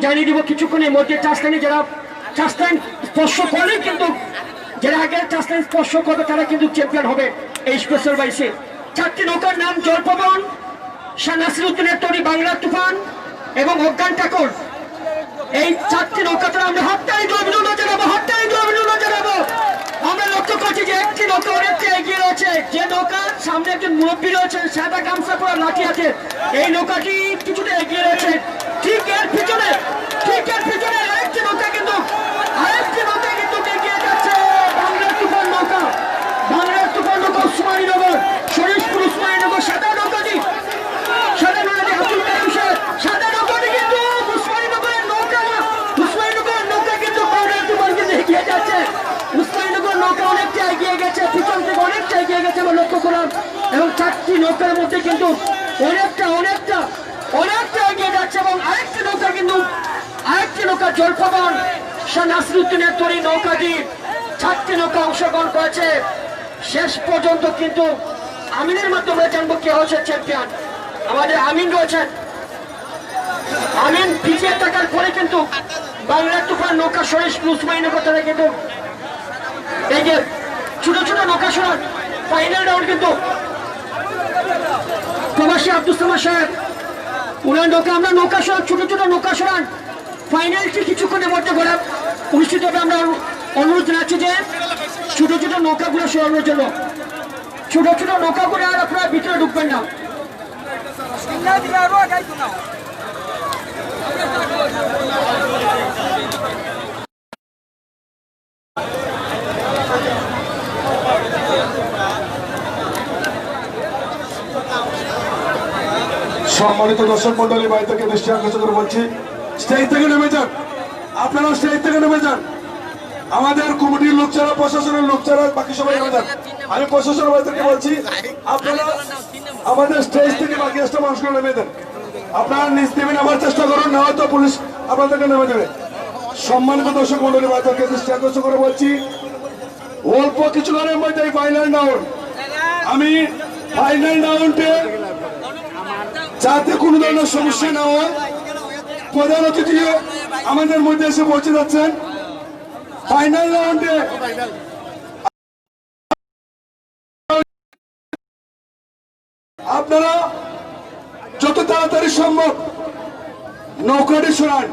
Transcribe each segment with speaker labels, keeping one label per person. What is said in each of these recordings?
Speaker 1: জানিয়ে দিব কিছুক্ষণের মধ্যে টাচলাইনে যারা টাচলাইন স্পর্শ করলেই কিন্তু যারা আগে টাচলাইন স্পর্শ করবে তারা কিন্তু চ্যাম্পিয়ন হবে এই স্পেশাল বাইসে। চারটি নৌকার নাম জলপবন, শাহ নাসিরউদ্দিনের তৈরি বাংলার তুফান এবং অজ্ঞান ঠাকুর। এই চারটি নৌকাতে আমরা হাততালি দিয়ে অভিনন্দন জানাবো, হাততালি দিয়ে অভিনন্দন জানাবো। আমরা লক্ষ্য করছি যে একটি নৌকা অনেকটা এগিয়ে রয়েছে, যে নৌকার সামনে একজন মুরব্বী রয়েছে, সাদা গামছা পরা লাঠি আছে, এই নৌকাটি কিছুটা এগিয়ে রয়েছে। ঠিক এর পিছনে আরেকটি নৌকা কিন্তু এগিয়ে যাচ্ছে, বাংলার তুফান নৌকা, উসমানীনগর, শরীফপুর উসমানীনগর সাদা নৌকাটি আব্দুল কালাম সাহেব, সাদা নৌকাটি কিন্তু উসমানীনগরের নৌকা কিন্তু বাংলার তুফান কিন্তু এগিয়ে যাচ্ছে। উসমানীনগর নৌকা অনেকটা এগিয়ে গেছে, পিছন থেকে অনেকটা এগিয়ে গেছে আমরা লক্ষ্য করলাম, এবং চারটি নৌকার মধ্যে কিন্তু অনেকটা এগিয়ে যাচ্ছে। এবং আরেকটি নৌকা জলপবন, শাহ নাসিরউদ্দিনের তৈরি নৌকাটি, চারটি নৌকা অংশগ্রহণ করেছে। শেষ পর্যন্ত কিন্তু আমিনের মাধ্যমে জানবো কে হচ্ছে চ্যাম্পিয়ন। আমাদের আমিন রয়েছেন, আমিন পিছিয়ে থাকার পরে কিন্তু বাংলার তুফান নৌকা শরীফপুর উসমানীনগর তারা কিন্তু এই যে ছোট নৌকা সরান ফাইনাল রাউন্ড কিন্তু প্রবাসী আব্দুল সামাদ সাহেব উনার নৌকা, আমরা নৌকা সরান ছোট নৌকা সরান ফাইনালটি কিছুক্ষণের মধ্যে অনুষ্ঠিত হবে। আমরা অনুরোধ জানাচ্ছি যে ছোট নৌকাগুলো সরানোর জন্য, ছোট নৌকাগুলো আর আপনারা ভিতরে ঢুকবেন না।
Speaker 2: সম্মানিত দর্শক মন্ডলী, বাড়ি থেকে দৃষ্টি আকর্ষণ করে বলছি, স্টেজ থেকে নেমে যান, আপনারা স্টেজ থেকে নেমে যান। আমাদের কমিটির লোক ছাড়া, প্রশাসনের লোক ছাড়া বাকি সবাই নেমে যান। আমি প্রশাসনের বাড়ি থেকে বলছি, আপনারা আমাদের স্টেজ থেকে বাকি একটা মানুষকে নেমে দেন। আপনারা নিজ নেমে নেওয়ার চেষ্টা করুন, না হয়তো পুলিশ আপনাদেরকে নেমে দেবে। সম্মানিত দর্শক মন্ডলী, বাড়ি থেকে দৃষ্টি আকর্ষণ করে বলছি, অল্প কিছুক্ষণের মধ্যে ফাইনাল রাউন্ড, আমি ফাইনাল রাউন্ডে যাতে কোনো ধরনের সমস্যা না হয়, প্রধান অতিথি আমাদের মধ্যে এসে পৌঁছে যাচ্ছেন। ফাইনাল রাউন্ডে আপনারা যত তাড়াতাড়ি সম্ভব নৌকাটি সরান,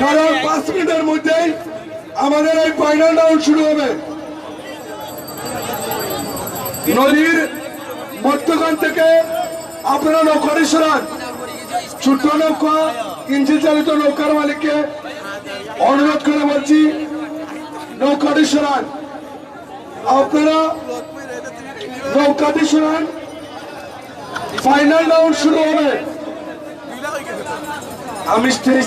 Speaker 2: কারণ 5 মিনিটের মধ্যেই আমাদের এই ফাইনাল রাউন্ড শুরু হবে। নদীর মধ্যখান থেকে আপনারা নৌকাটি সরান। ছোট নৌকা, ইঞ্জিন চালিত নৌকার মালিককে অনুরোধ করে বলছি, নৌকাটি সরান, আপনারা নৌকাটি সরান। ফাইনাল রাউন্ড শুরু হবে। আমি স্টেজ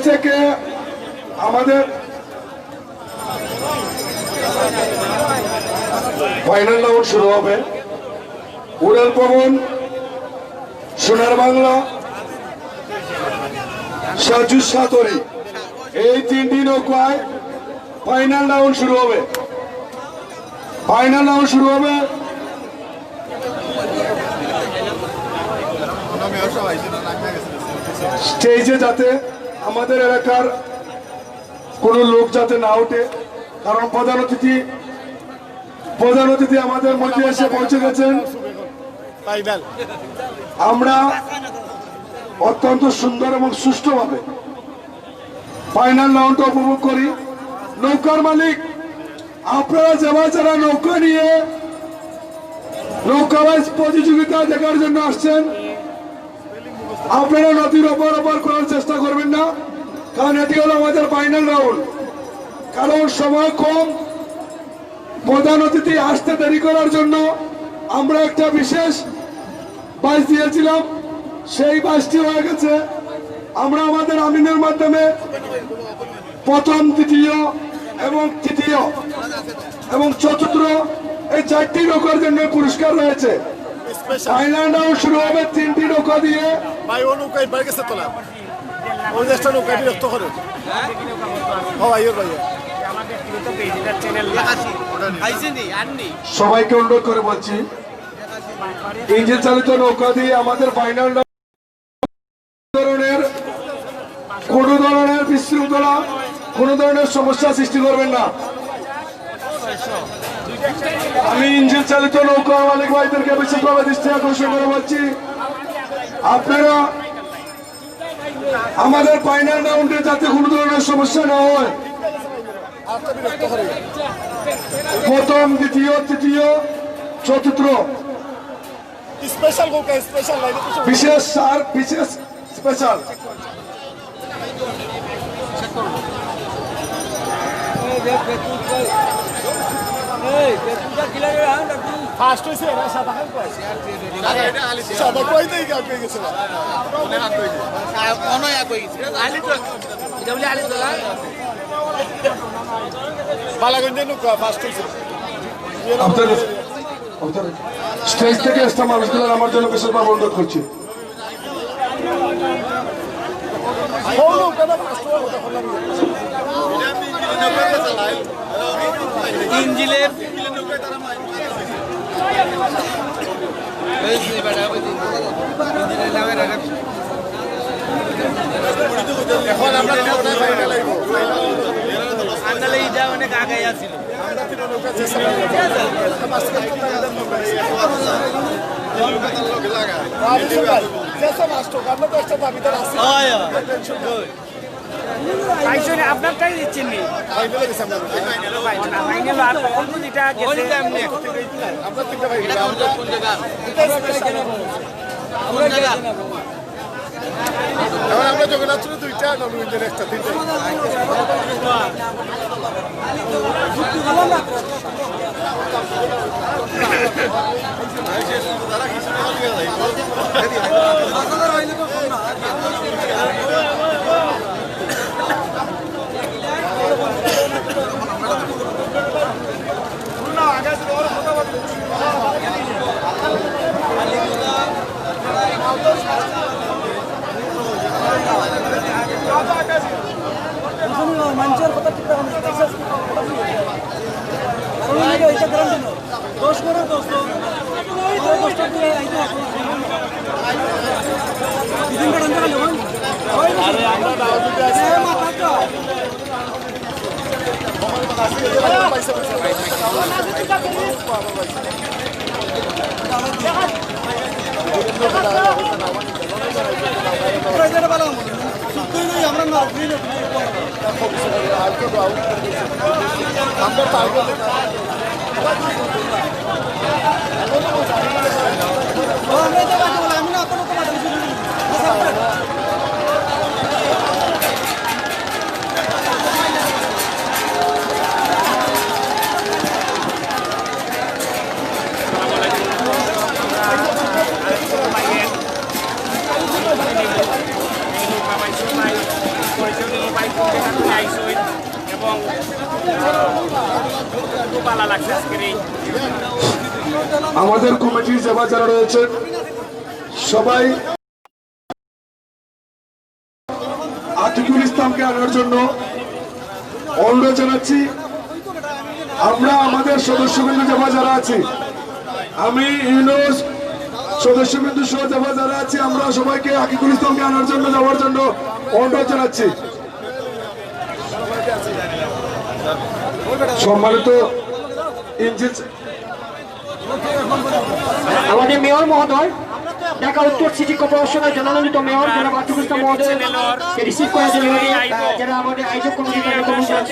Speaker 2: থেকে আমাদের ফাইনাল রাউন্ড শুরু হবে। উড়াল পবন, সোনার বাংলা, সাজু সাতরি, এই 3টি নৌকায় ফাইনাল রাউন্ড শুরু হবে। স্টেজে যাতে আমাদের এলাকার কোনো লোক যাতে না ওঠে, কারণ প্রধান অতিথি আমাদের মধ্যে এসে পৌঁছে গেছেন। আমরা অত্যন্ত সুন্দর এবং সুষ্ঠুভাবে ফাইনাল রাউন্ড উপভোগ করি। নৌকার মালিক, আপনারা যারা নৌকা নিয়ে নৌকাবাজ প্রতিযোগিতা দেখার জন্য আসছেন, আপনারা নদীর অপার করার চেষ্টা করবেন না, কারণ এটি হলো আমাদের ফাইনাল রাউন্ড। কারণ সময় কম, প্রধান অতিথি আসতে দেরি করার জন্য আমরা একটা বিশেষ বাস দিয়েছিলাম, সেই বাসটি হয়ে গেছে। আমরা আমাদের আমিনের মাধ্যমে প্রথম, দ্বিতীয় এবং তৃতীয় এবং চতুর্থ এই 4টি নৌকার জন্য পুরস্কার রয়েছে। ফাইনাল রাউন্ড শুরু হবে 3টি নৌকা দিয়ে। সবাইকে অনুরোধ করে বলছি, ইঞ্জিন চালিত নৌকা দিয়ে আমাদের ফাইনাল কোনো ধরনের বিশৃঙ্খলা, কোনো ধরনের সমস্যা সৃষ্টি করবেন না। আমি ইঞ্জিন চালিত নৌকা মালিক ভাইদেরকে বিশেষভাবে দৃষ্টি আকর্ষণ করে বলছি, আপনারা আমাদের ফাইনাল রাউন্ডে যাতে কোনো ধরনের সমস্যা না হয়, প্রথম, দ্বিতীয়, তৃতীয়, চতুর্থ বিশেষ আর বিশেষ স্পেশাল
Speaker 3: ফার্স্ট হইছে না সাদা খান কয় সাদা কই দেই গা কই গেছে মনে হাত কই অনয়া কই গেছে আলি তো এটা বলে আলি তো বালাগঞ্জে নুকা ফার্স্ট হইছে
Speaker 2: স্টেজ থেকে একটা মানুষগুলো আমার জন্য বিশেষভাবে অনুরোধ করছি।
Speaker 3: ইঞ্জিলের এখন আমরা আন্দালে ইটা অনেক আগে আছিল আপনারটাই দিচ্ছেন নি ফাইনাল আর অল্প যেটা গেছে আমরা জগন্নাথ দুইটা নবীন্দ্রের একটা তিনটা
Speaker 4: মানুষের কথা ঠিক রাখুন এইটা গ্যারান্টি না দোষ করে দোষ দোষটা দিয়ে এইটা দিন কারণ জানা লোন আরে আমরা দাও দিতে আসি মাথা আমরা না
Speaker 2: আমাদের কমিটির সেবা যারা রয়েছে সবাই আতিকুল ইসলামকে আনার জন্য অনুরোধ জানাচ্ছি। আমরা আমাদের সদস্যবৃন্দ সেবা যারা আছি, আমি ইউনুস সদস্যবৃন্দ সহ সেবা যারা আছি, আমরা সবাইকে আতিকুল ইসলামকে আনার জন্য যাওয়ার জন্য অনুরোধ জানাচ্ছি। সম্মানিত ইঞ্জিন
Speaker 1: আমাদের মেয়র মহোদয়, ঢাকা উত্তর সিটি কর্পোরেশনের জননন্দিত মেয়র জনাব আতিকুল ইসলাম মহোদয় রিসিভ করার জন্য যারা আমাদের আয়োজক কমিটি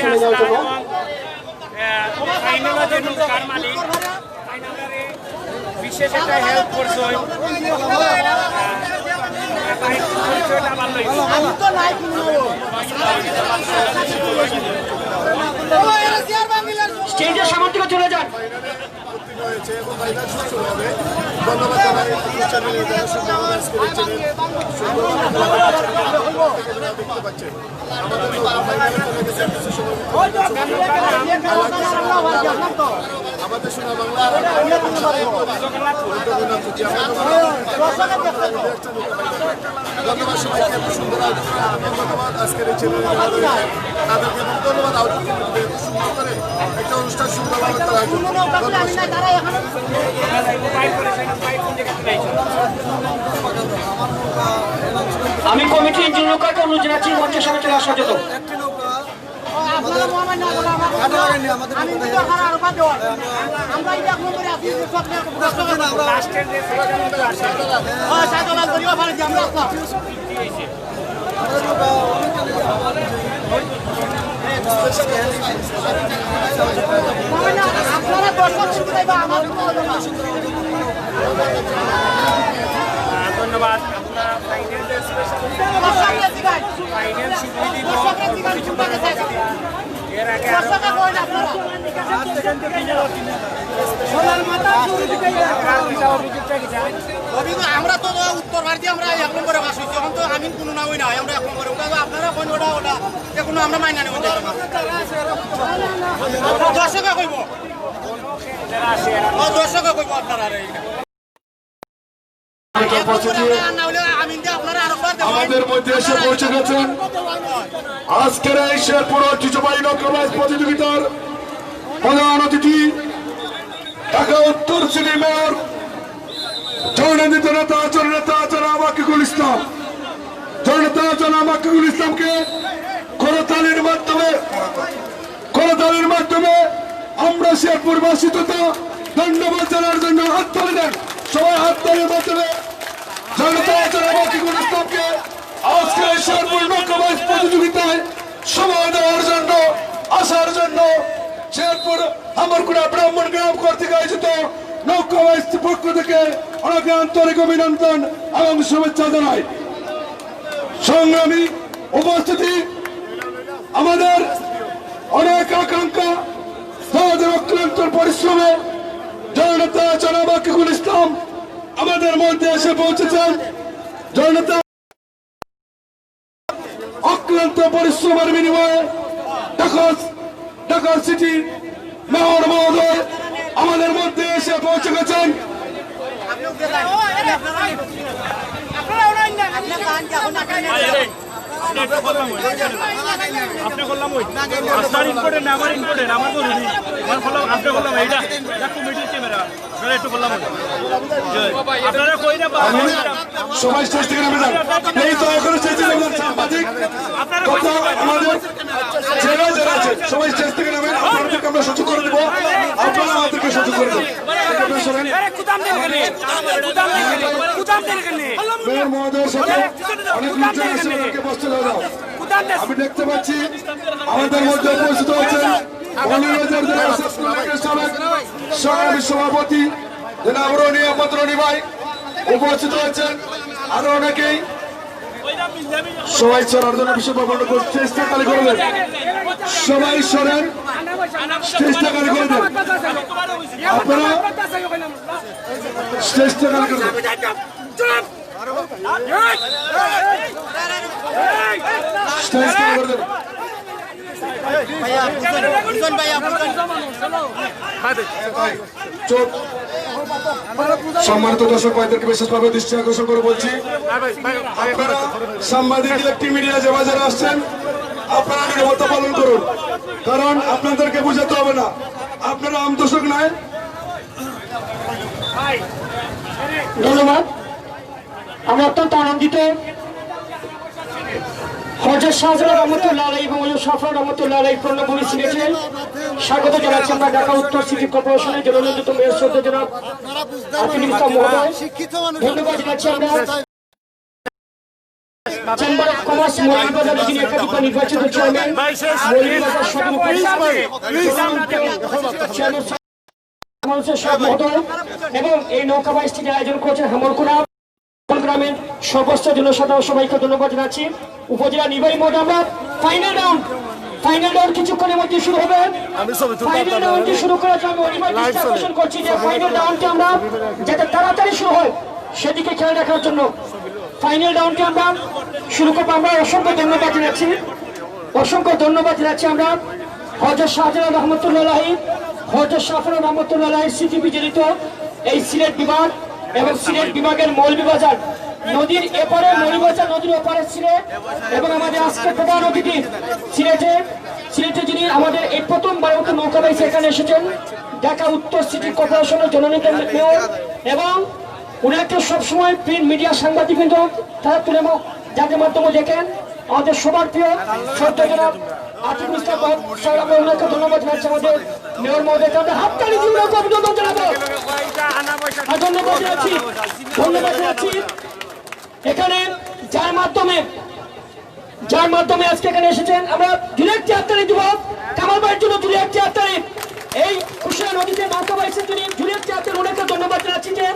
Speaker 1: চলে যাওয়ার জন্য
Speaker 5: বিশেষ একটা হেল্প করছে
Speaker 1: স্টেজের সামনে থেকে চলে যান।
Speaker 3: ধন্যবাদ জানাই চ্যানেলে যারা দেখতে পাচ্ছেন আমাদের শোনা বাংলা ধন্যবাদ সবাইকে এত সুন্দর ধন্যবাদ আজকের এই চ্যানেলে তাদেরকে ধন্যবাদ সুন্দর করে একটা অনুষ্ঠান সুন্দরভাবে করার জন্য
Speaker 1: আমি কমিটির ইঞ্জিন নৌকাকে অনুরোধ জানাচ্ছি মঞ্চের সামনে চলে আসার জন্য।
Speaker 5: লাস্টের যে সেকশনগুলো আছে ধন্যবাদ। আমরা ফাইনাল এর আগে
Speaker 3: আমরা তো উত্তর ভারতীয় আমরা 1 নম্বরে বাস হইছি, এখন তো আমিন কোনো না হই না, আমরা 1 নম্বরে আপনারা কোন ওটা কোনো আমরা মাইনা নেব দর্শকে কইব দর্শকে কইব আপনারা
Speaker 2: আমাদের মধ্যে এসে পৌঁছে গেছেন আজকের এই শেরপুর ঐতিহ্যবাহী নৌকাবাজ প্রতিযোগিতার প্রধান অতিথি ঢাকা উত্তর সিটি মেয়র জননেতা নেতা জননেতা জনাব আকিকুল ইসলাম, জননেতা জনাব আকিকুল ইসলামকে করতালির মাধ্যমে আমরা শেরপুরবাসী তথা ধন্যবাদ জানার জন্য হাততালি দেন। সবাই হাততালির মাধ্যমে জননেতা জনাব আকিকুল ইসলামকে আজকে শেরপুর নৌকাবাজ প্রতিযোগিতায় সময় দেওয়ার জন্য আসার জন্য শেরপুর আমরকুড়া ব্রাহ্মণ গ্রাম কর্তৃক আয়োজিত নৌকাবাজ পক্ষ থেকে অনেক আন্তরিক অভিনন্দন এবং শুভেচ্ছা জানাই। সংগ্রামী উপস্থিতি, আমাদের অনেক আকাঙ্ক্ষা তাদের অক্লান্ত পরিশ্রমে জননেতা জনাব আকিকুল ইসলাম আমাদের মধ্যে এসে পৌঁছেছেন। জননেতা অক্লান্ত পরিশ্রমের বিনিময়ে ঢাকা সিটি মেয়র মহোদয় আমাদের মধ্যে এসে পৌঁছে গেছেন।
Speaker 6: আপনি করলাম ওই আস্তার ইম্পোর্টেন্ট আমার ইম্পোর্টেন্ট আমার তো রুটি আমার করলাম আপনি করলাম এইটা কমিটির ক্যামেরা আপনারা একটু করলাম আপনারা কই না
Speaker 2: সবাই স্টেজ থেকে নেমে যান। এই তো এখন স্টেজ থেকে নেমে সাংবাদিক কথা আমাদের যারা যারা আছে সবাই স্টেজ থেকে নেমেন। আপনাদেরকে আমরা সুযোগ করে দেবো, আপনারা আমাদেরকে সুযোগ করে দেবেন। মেয়র মহোদয়ের সাথে অনেক লোকজন এসে ওনাকে বসতে দাও। আমি দেখতে পাচ্ছি আমাদের মধ্যে উপস্থিত হচ্ছেন সংগ্রামী সভাপতি জনাব রনি আহমদ রনি ভাই উপস্থিত হয়েছেন, আরো অনেকেই। সবাই সরার জন্য বিষয় বর্ণনা করে চেষ্টা খালি করে দেন। সবাই সরেন, চেষ্টা খালি করে দেন। আপনারা চেষ্টা খালি করে দেন। চেষ্টা করে দেন। সম্মানিত দর্শক ভাইদেরকে বিশেষভাবে দৃষ্টি আকর্ষণ করে বলছি, আপনারা সাংবাদিক ইলেকট্রিক মিডিয়া যে বাজারে আসছেন আপনারা নিরাপত্তা পালন করুন, কারণ আপনাদেরকে বুঝাতে হবে না আপনারা আমদর্শক নাই।
Speaker 1: ধন্যবাদ। আমি অত্যন্ত আনন্দিত হযরত শাহজালাল রহমতুল্লাহ আলাইহি এবং হযরত শাফর রহমতুল্লাহ আলাইহি পূর্ণভূমি সিলেটে স্বাগত জানাচ্ছি আমরা ঢাকা উত্তর সিটি কর্পোরেশনের জননিযুক্ত মেয়র শ্রদ্ধা জনাব আকিকুল ইসলাম মহোদয়। ধন্যবাদ জানাচ্ছি আমরা চেম্বার অফ কমার্স মৌলভীবাজার যিনি একাধিকবার নির্বাচিত চেয়ারম্যান মৌলভীবাজার সদর মহোদয় এবং এই নৌকাবাইজটিকে আয়োজন করেছেন হামরকুড়া গ্রামের সর্বোচ্চ জনসাধারণ সবাইকে ধন্যবাদ জানাচ্ছি। উপজেলা নির্বাহী মোড আমরা ফাইনাল রাউন্ড কিছুক্ষণের মধ্যে শুরু হবে। ফাইনাল রাউন্ডটি শুরু করার জন্য আমি আকর্ষণ করছি যে ফাইনাল রাউন্ডটি আমরা যাতে তাড়াতাড়ি শুরু হয় সেদিকে খেয়াল রাখার জন্য ফাইনাল রাউন্ডটি আমরা শুরু করবো। আমরা অসংখ্য ধন্যবাদ জানাচ্ছি আমরা হযরত শাহজালাল রহমতুল্লাহ হযরত শাফর রহমতুল্লাহ স্মৃতি বিজড়িত এই সিলেট বিভাগ এবং সিলেট বিভাগের মৌলভীবাজার নদীর এপারে মৌলভীবাজার নদীর ওপারে সিলেট এবং আমাদের আজকে প্রধান অতিথি সিলেটে যিনি আমাদের এই প্রথমবার মতো নৌকাবাইজ এখানে এসেছেন ঢাকা উত্তর সিটি কর্পোরেশনের জননেতা মেয়র এবং উনাকে সবসময় প্রিন্ট মিডিয়া সাংবাদিকবৃন্দ তারা তুলে যাদের মাধ্যমে দেখেন আমাদের সবার প্রিয় শ্রদ্ধা জনাব আতিকুল ইসলাম স্যার, আমরা ওনাকে ধন্যবাদ জানাচ্ছি। আমাদের মেয়র মহোদয়কে আমরা হাততালি দিয়ে ওনাকে অভিনন্দন জানাবো। আর ধন্যবাদ জানাচ্ছি এখানে যার মাধ্যমে আজকে এখানে এসেছেন। আমরা জুড়ে একটি হাততালি দিব কামাল ভাইয়ের জন্য, জুড়ে একটি হাততালি। এই কুশিয়া নদীতে নৌকা বাইছেন তিনি, জুড়ে একটি হাততালি ওনাকে ধন্যবাদ জানাচ্ছি। যে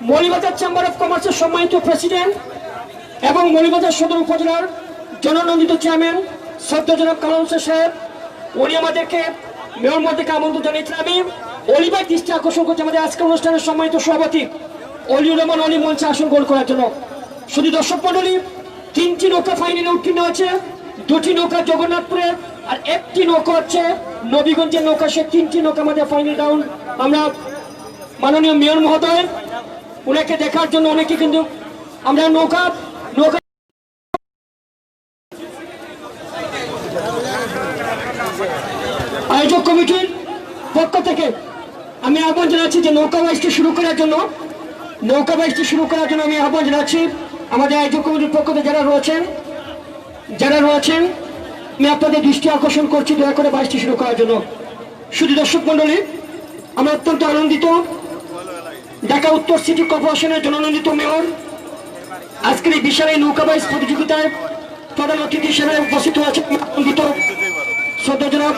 Speaker 1: মৌলভীবাজার চেম্বার অফ কমার্সের সম্মানিত প্রেসিডেন্ট এবং মৌলভীবাজার সদর উপজেলার জননন্দিত চেয়ারম্যান শ্রদ্ধা জনাব কামাল হোসেন সাহেব, উনি আমাদেরকে মেয়র মধ্যে আমন্ত্রণ জানিয়েছেন। আমি অলিভার দৃষ্টি আকর্ষণ করছি আমাদের আজকের অনুষ্ঠানের সম্মানিত সভাপতি অলিউর রহমান অলি মঞ্চে আসন গ্রহণ করার জন্য। শুধু দর্শক মন্ডলী, 3টি নৌকা ফাইনালে উত্তীর্ণ হয়েছে, 2টি নৌকা জগন্নাথপুরের আর 1টি নৌকা হচ্ছে নবীগঞ্জের নৌকা। সে 3টি নৌকা আমাদের ফাইনাল রাউন্ড। আমরা মাননীয় মেয়র মহোদয় ওনাকে দেখার জন্য অনেকে কিন্তু আমরা নৌকা আয়োজক কমিটির পক্ষ থেকে আমি আহ্বান জানাচ্ছি যে নৌকা বাইচটি শুরু করার জন্য আমি আহ্বান জানাচ্ছি আমাদের আয়োজক কমিটির পক্ষ থেকে যারা রয়েছেন আমি আপনাদের দৃষ্টি আকর্ষণ করছি দয়া করে বাইচটি শুরু করার জন্য। শুধু দর্শক মন্ডলী, আমরা অত্যন্ত আনন্দিত ঢাকা উত্তর সিটি কর্পোরেশনের জননন্দিত মেয়র আজকের এই বিশাল এই নৌকা বাইচ প্রতিযোগিতায় প্রধান অতিথি হিসেবে উপস্থিত হয়েছেন আনন্দিত শ্রদ্ধা জনাব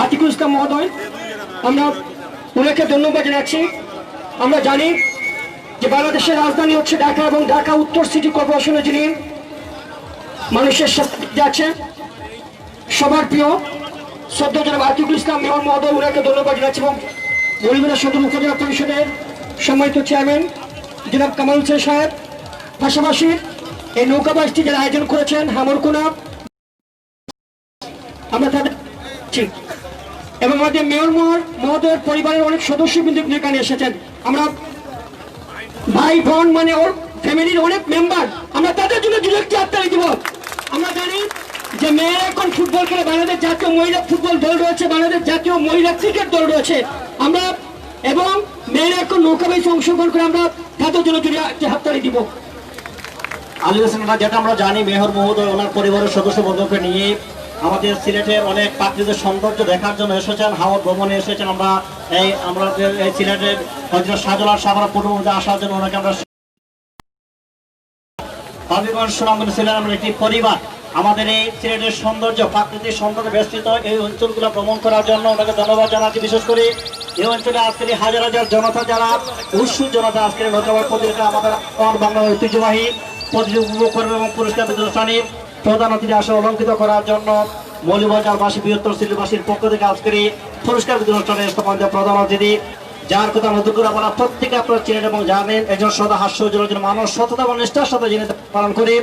Speaker 1: আতিকুল ইসলাম মহোদয়। আমরা ওনাকে ধন্যবাদ জানাচ্ছি। আমরা জানি যে বাংলাদেশের রাজধানী হচ্ছে ঢাকা এবং ঢাকা উত্তর সিটি কর্পোরেশনে যিনি মানুষের সাথে যাচ্ছে সবার প্রিয় শ্রদ্ধা জনাব আতিকুল ইসলাম মেয়র মহোদয়, ওনাকে ধন্যবাদ জানাচ্ছি। এবং মৌলভীবাজার সদর উপজেলা পরিষদের সম্মানিত চেয়ারম্যান জনাব কামাল হোসেন সাহেব, পাশাপাশি এই নৌকা বাইচটি যারা আয়োজন করেছেন হামরকোনা, আমরা তাদের এবং আমাদের মেয়র মহোদয়ের পরিবারের অনেক সদস্য কিন্তু এখানে এসেছেন। আমরা ভাই বোন মানে ওর ফ্যামিলির অনেক মেম্বার, আমরা তাদের জন্য ডিরেক্ট হাততালি দিব। আমরা জানি যে মেয়েরা এখন ফুটবল খেলে, বাংলাদেশ জাতীয় মহিলা ফুটবল দল রয়েছে, বাংলাদেশ জাতীয় মহিলা ক্রিকেট দল রয়েছে, আমরা এবং মেয়েরা এখন নৌকা বাইচে অংশগ্রহণ করে আমরা তাদের জন্য ডিরেক্ট হাততালি দিব।
Speaker 7: আলী হোসেন, যেটা আমরা জানি মেয়র মহোদয় ওনার পরিবারের সদস্যবর্গকে নিয়ে আমাদের সিলেটের অনেক প্রাকৃতিক সৌন্দর্য দেখার জন্য এসেছেন, হাওড় ভ্রমণে এসেছেন। আমরা এই সিলেটের হযরত শাহজালাল সাগর পূর্বমধ্যে আসার জন্য ওনাকে আমরা সুনামগঞ্জ সিলেটের একটি পরিবার আমাদের এই সিলেটের সৌন্দর্য প্রাকৃতিক সৌন্দর্য বেষ্টিত এই অঞ্চলগুলো ভ্রমণ করার জন্য ওনাকে ধন্যবাদ জানাচ্ছি। বিশেষ করে এই অঞ্চলে আজকের হাজার হাজার জনতা, যারা উৎসুক জনতা আজকের নৌকাবাদ প্রতিযোগিতা আমাদের বাংলা ঐতিহ্যবাহী প্রতিযোগিতা উপভোগ করবে এবং পুরস্কার বিতরণী প্রধান অতিথি আসে অলঙ্কৃত করার জন্য মৌলভীবাজারবাসী বৃহত্তর সিলেটবাসীর পক্ষ থেকে আজকের এই পুরস্কার বিতরণে প্রধান অতিথি, যার কথা নতুন করে আমরা প্রত্যেকে আপনারা চিনেন এবং জানেন, একজন সদা হাস্যজনক মানুষ, সততা এবং নিষ্ঠার সাথে যিনি পালন করে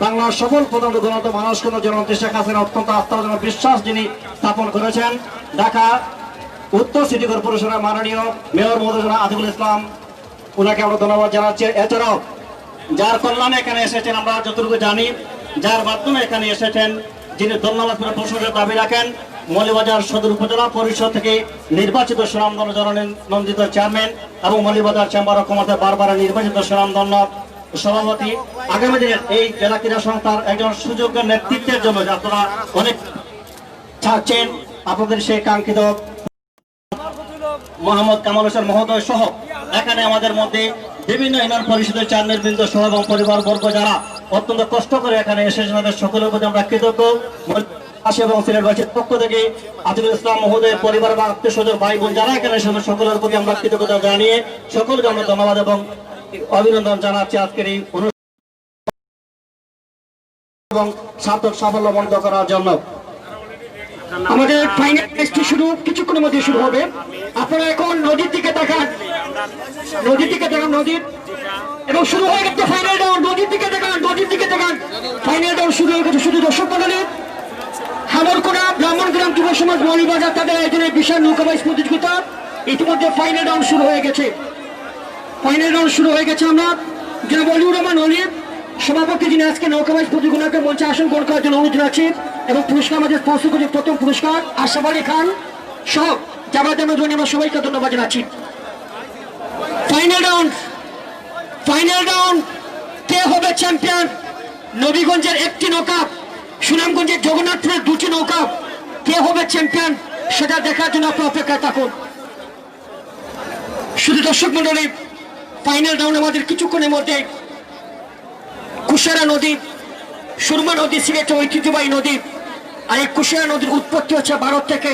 Speaker 7: বাংলার সফল প্রধান গণত মানুষ কোন জননেত্রী শেখ হাসিনা অত্যন্ত আস্থাজনক বিশ্বাস যিনি স্থাপন করেছেন। ঢাকা উত্তর সিটি কর্পোরেশনের মাননীয় মেয়র মহোদয় আতিকুল ইসলাম, ওনাকে আমরা ধন্যবাদ জানাচ্ছি। এছাড়াও যার কল্যাণে এখানে এসেছেন, আমরা যতটুকু জানি যার মাধ্যমে এখানে এসেছেন, যিনি ধন্যবাদ প্রশংসার দাবি রাখেন, মৌলভীবাজার সদর উপজেলা পরিষদ থেকে নির্বাচিত সুনামধন্য জননন্দিত চেয়ারম্যান এবং মৌলভীবাজার চেম্বার অফ কমার্সের বারবার নির্বাচিত সুনামধন্য সভাপতি। আগামী দিনের এই জেলা ক্রীড়া সংস্থার একজন সুযোগ্য নেতৃত্বের জন্য আপনারা অনেক চাচ্ছেন, আপনাদের সেই কাঙ্ক্ষিত মোহাম্মদ কামাল হোসেন মহোদয় সহ এখানে আমাদের মধ্যে বিভিন্ন ইউনিয়ন পরিষদের চেয়ারম্যান বৃন্দ সহ এবং পরিবারবর্গ যারা অত্যন্ত কষ্ট করে এখানে এসেছেন, তাদের সকলের প্রতি আমরা কৃতজ্ঞ। এবং সিলেটবাসীর পক্ষ থেকে আতিকুল ইসলাম মহোদয়ের পরিবার বা আত্মীয় স্বজন ভাই বোন যারা এখানে এসেছেন সকলের প্রতি আমরা কৃতজ্ঞতা জানিয়ে সকলকে আমরা ধন্যবাদ এবং অভিনন্দন জানাচ্ছি আজকের এই অনুষ্ঠান এবং সার্থক সাফল্য মণ্ডিত করার জন্য।
Speaker 1: আমাদের ফাইনাল ম্যাচটি শুরু কিছুক্ষণের মধ্যে শুরু হবে। আপনারা এখন নদীর দিকে তাকান, নদীর এবং শুরু হয়ে গেছে ফাইনাল রাউন্ড। নদীর দিকে তাকান, ফাইনাল রাউন্ড শুরু হয়ে গেছে। শুধু দর্শক মণ্ডলী, হামরকোনা ব্রাহ্মণগ্রাম যুব সমাজ মৌলভীবাজার তাদের আয়োজনে বিশাল নৌকা বাইচ প্রতিযোগিতা ইতিমধ্যে ফাইনাল রাউন্ড শুরু হয়ে গেছে। আমরা জনাব অলিউর রহমান অলি সভাপতি, যিনি আজকে নৌকা বাইচ প্রতিযোগিতাকে মঞ্চে আসন গ্রহণ করার জন্য অনুরোধ রাখছি এবং পুরস্কার আমাদের স্পন্সর করেছে প্রথম পুরস্কার আশরাফ আলী খান সহ জামাত জন্য আমরা সবাইকে ধন্যবাদ জানাচ্ছি। ফাইনাল রাউন্ড কে হবে চ্যাম্পিয়ন? নবীগঞ্জের একটি নৌকা, সুনামগঞ্জের জগন্নাথপুরের দুটি নৌকা। কে হবে চ্যাম্পিয়ন সেটা দেখার জন্য আপনার অপেক্ষায় থাকুন। শুধু দর্শক মন্ডলী, ফাইনাল রাউন্ড আমাদের কিছুক্ষণের মধ্যে কুশিয়ারা নদী, সুরমা নদী সিলেটের ঐতিহ্যবাহী নদী। আর এই কুশিয়ারা নদীর উৎপত্তি হচ্ছে ভারত থেকে।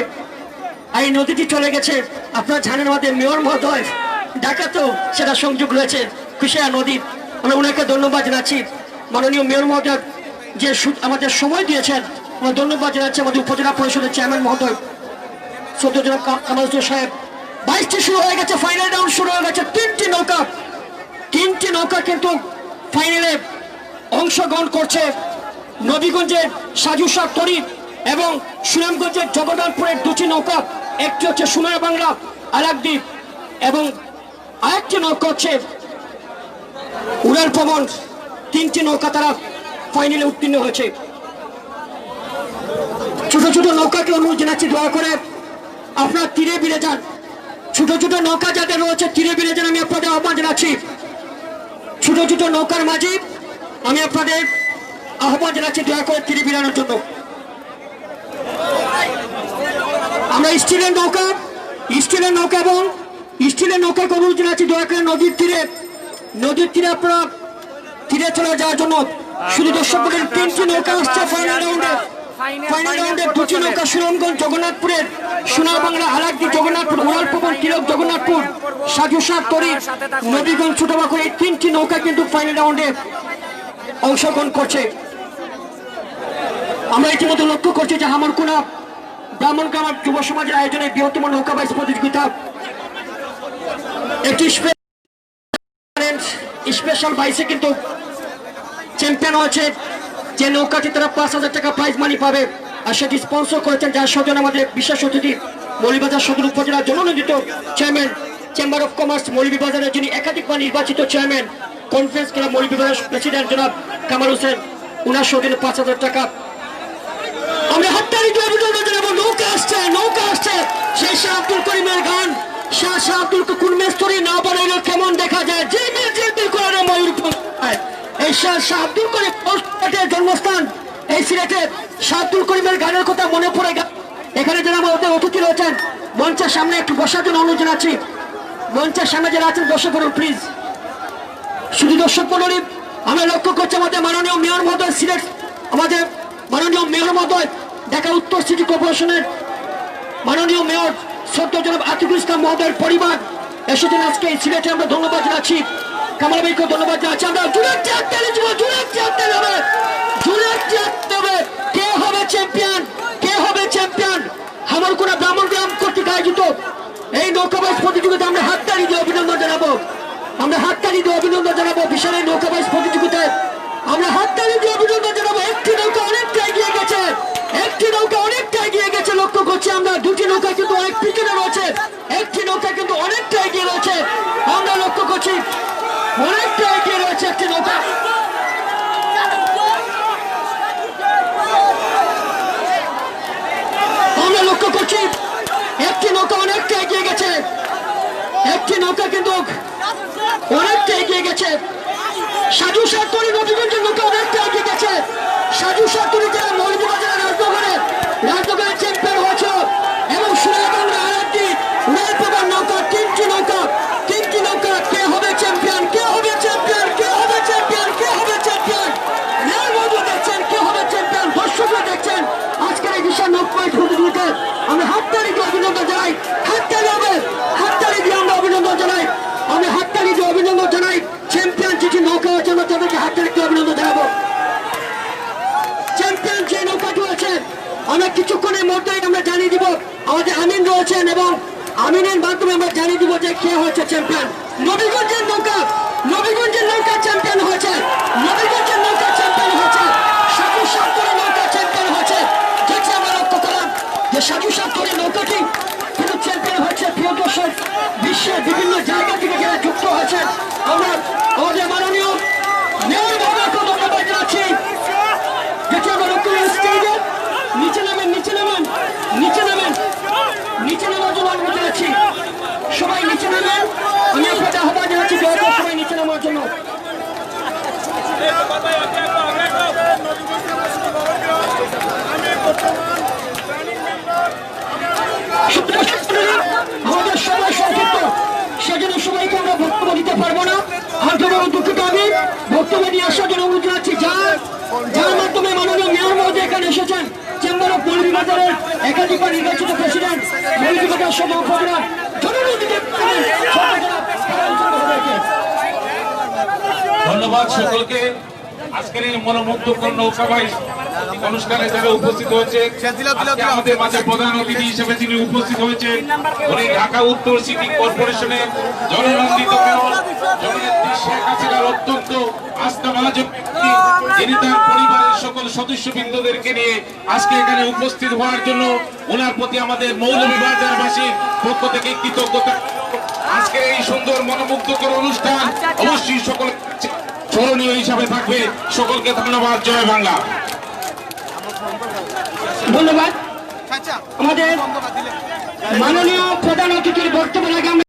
Speaker 1: আর এই নদীটি চলে গেছে, আপনারা জানেন আমাদের মেয়র মহোদয় ঢাকাতেও সেটা সংযোগ রয়েছে কুশিয়ারা নদী। আমরা ওনাকে ধন্যবাদ জানাচ্ছি, মাননীয় মেয়র মহোদয় যে আমাদের সময় দিয়েছেন। আমরা ধন্যবাদ জানাচ্ছি আমাদের উপজেলা পরিষদের চেয়ারম্যান মহোদয় শ্রদ্ধেয় জনাব কামাল হোসেন সাহেব। 22টি শুরু হয়ে গেছে, ফাইনাল রাউন্ড শুরু হয়ে গেছে। তিনটি নৌকা কিন্তু ফাইনালে অংশগ্রহণ করছে। নবীগঞ্জের সাজু শাহ তরি এবং সুনামগঞ্জের জগন্নাথপুরের দুটি নৌকা, একটি হচ্ছে সোনার বাংলা আলাকদ্বীপ এবং আরেকটি নৌকা হচ্ছে উড়াল প্রবণ। তিনটি নৌকা তারা ফাইনালে উত্তীর্ণ হয়েছে। ছোট ছোট নৌকাকে অনুরোধ জানাচ্ছি, দয়া করে আপনারা তীরে বিলে যান। ছোট ছোট নৌকা যাদের রয়েছে তীরে বিলে যান, আমি আপনাদের আহ্বান জানাচ্ছি। ছোট ছোট নৌকার মাঝি আমি আপনাদের আহ্বান জানাচ্ছি দয়া করে তীরে বিলানোর জন্য। আমরা স্টিলের নৌকা এবং স্টিলের নৌকাকে অনুরোধ জানাচ্ছি দয়া করে নদীর তীরে আপনারা তীরে চলে যাওয়ার জন্য। শুধু দর্শক বলেন, তিনটি নৌকা আসছে ফাইনাল রাউন্ডে। দুটি নৌকা সুনামগঞ্জ জগন্নাথপুরের সোনার বাংলা আলাকদ্বীপ জগন্নাথপুর, উড়াল প্রবণ তিলক জগন্নাথপুর, সাজু শাহ তরি নবীগঞ্জ ছোটবাকুর, এই তিনটি নৌকা কিন্তু ফাইনাল রাউন্ডে অংশগ্রহণ করছে। আমরা ইতিমধ্যে লক্ষ্য করছি যে হামরকুনা ব্রাহ্মণগ্রাম যুব সমাজের আয়োজনে বৃহত্তম নৌকা বাইচ প্রতিযোগিতা, একটি স্পেশাল বাইসে কিন্তু চ্যাম্পিয়ন হয়েছে। যে নৌকাটি তারা 5,000 টাকা প্রাইজ মানি পাবে, আর সেটি স্পন্সর করেছেন যার স্বজন আমাদের বিশেষ অতিথি মৌলভীবাজার সদর উপজেলার জননন্দিত চেয়ারম্যান চেম্বার অফ কমার্স মৌলভীবাজারের যিনি একাধিকবার নির্বাচিত chairman conference club Moulvibazar president জনাব কামাল হোসেন, উনার সৌজন্যে 5,000 টাকা। আমরা হাততালি দিয়ে অভিনন্দন জানাবো। নৌকা আসছে সেই শাহ আব্দুল করিমের গান, শাহ আব্দুল কোন মেস্তরি না বানাইলে কেমন দেখা যায়, যে করে ময়ূর। এই শাহ আব্দুল করিম জন্মস্থান এই সিলেটে। শাহ আব্দুল করিমের গানের কথা মনে পড়ে গেল। এখানে যারা আমাদের অতিথি রয়েছেন মঞ্চের সামনে একটু বসার জন্য অনুরোধ জানাচ্ছি। মঞ্চের সামনে যারা আছেন বসে পড়ুন প্লিজ। শুধু দর্শক মণ্ডলী, আমরা লক্ষ্য করছি আমাদের মাননীয় মেয়র মহোদয় সিলেট, আমাদের মাননীয় মেয়র মহোদয় ঢাকা উত্তর সিটি কর্পোরেশনের মাননীয় মেয়র শ্রদ্ধেয় জনাব আতিকুল ইসলাম মহোদয়ের পরিবার এসেছেন আজকে এই সিলেটে। আমরা ধন্যবাদ জানাচ্ছি, কামাল ভাইকে ধন্যবাদ জানাচ্ছি। আমরা জুড়ে কে হবে চ্যাম্পিয়ন? হামরকুনা ব্রাহ্মণগ্রাম কর্তৃক আয়োজিত এই নৌকাবাইজ প্রতিযোগিতা আমরা হাততালি দিয়ে অভিনন্দন জানাবো। বিশাল এই নৌকাবাইজ প্রতিযোগিতায় আমরা হাততালি দিয়ে অভিনন্দন জানাবো। একটি নৌকা অনেকটা এগিয়ে গেছে, লক্ষ্য করছি আমরা। দুটি নৌকা কিন্তু অনেক পিছনে রয়েছে, একটি নৌকা কিন্তু অনেকটা এগিয়ে রয়েছে। আমরা লক্ষ্য করছি অনেকটা এগিয়ে রয়েছে একটি নৌকা। আমরা লক্ষ্য করছি একটি নৌকা অনেকটা এগিয়ে গেছে, একটি নৌকা কিন্তু অনেকটা এগিয়ে গেছে। সাজু শাহ তরি নবীগঞ্জের নৌকা অনেকটা এগিয়ে গেছে। সাজু শাহ তরি যারা মৌলভীবাজার রাজনগরের চ্যাম্পিয়ন হয়েছিল এবং সোনার বাংলা আলাকদ্বীপ উড়াল প্রবণ নৌকা, তিনটি নৌকা। কে হবে চ্যাম্পিয়ন? দেখছেন কে হবে চ্যাম্পিয়ন? দর্শকরা দেখছেন আজকের এই বিশাল নৌকাবাইজ প্রতিযোগিতা। আমরা হাততালি দিয়ে অভিনন্দন জানাই। হাততালি দিয়ে আমরা অভিনন্দন জানাই। চ্যাম্পিয়ন যেটি নৌকা আছে আমরা তাদেরকে হাততালি দিয়ে অভিনন্দন জানাবো। চ্যাম্পিয়ন যে নৌকাটি আছে আমরা কিছুক্ষণের মধ্যেই আমরা জানিয়ে দিব। আমাদের আমিন রয়েছেন এবং আমিনের মাধ্যমে আমরা জানিয়ে দিব যে কে হয়েছে চ্যাম্পিয়ন। নবীগঞ্জের নৌকা চ্যাম্পিয়ন হয়েছে। সাজু শাহ তরি নৌকা চ্যাম্পিয়ন হয়েছে। যেটি আমরা লক্ষ্য করলাম যে সাজু শাহ তরি নৌকাটি কিন্তু চ্যাম্পিয়ন হয়েছে। প্রিয় দর্শক, বিশ্বের বিভিন্ন জায়গা থেকে যারা যুক্ত হয়েছে আমরা আমাদের মাননীয় মেয়র মহোদয়কে ধন্যবাদ জানাচ্ছি। যেটি আমরা লক্ষ্য স্টেজে নিচে নামেন নামার জন্য অনুরোধ জানাচ্ছি। সবাই নিচে নামেন, আমি আপনাদের আহ্বান জানাচ্ছি সবাই নিচে নামার জন্য। যার মাধ্যমে মাননীয় মেয়র মহোদয় এখানে এসেছেন, চেম্বার অফ মৌলভীবাজারের একাধিকবার নির্বাচিত প্রেসিডেন্ট, মৌলভীবাজার সভাপতিরা, জননীতিকে
Speaker 8: ধন্যবাদ সকলকে। আজকের এই মনোমুগ্ধকর নৌকাবাই অনুষ্ঠানে যারা উপস্থিত হয়েছে, আজকে আমাদের মাঝে প্রধান অতিথি হিসেবে যিনি উপস্থিত হয়েছেন উনি ঢাকা উত্তর সিটি কর্পোরেশনের জননন্দিত মেয়র জননেত্রী শেখ হাসিনার অত্যন্ত আস্থাভাজন ব্যক্তি, যিনি তার পরিবারের সকল সদস্যবৃন্দদেরকে নিয়ে আজকে এখানে উপস্থিত হওয়ার জন্য ওনার প্রতি আমাদের মৌলভীবাজারবাসীর পক্ষ থেকে কৃতজ্ঞতা। আজকের এই সুন্দর মনোমুগ্ধকর অনুষ্ঠান অবশ্যই সকল স্মরণীয় হিসাবে থাকবে। সকলকে ধন্যবাদ। জয় বাংলা।
Speaker 1: ধন্যবাদ। আমাদের মাননীয় প্রধান অতিথির বক্তব্যের আগে আমরা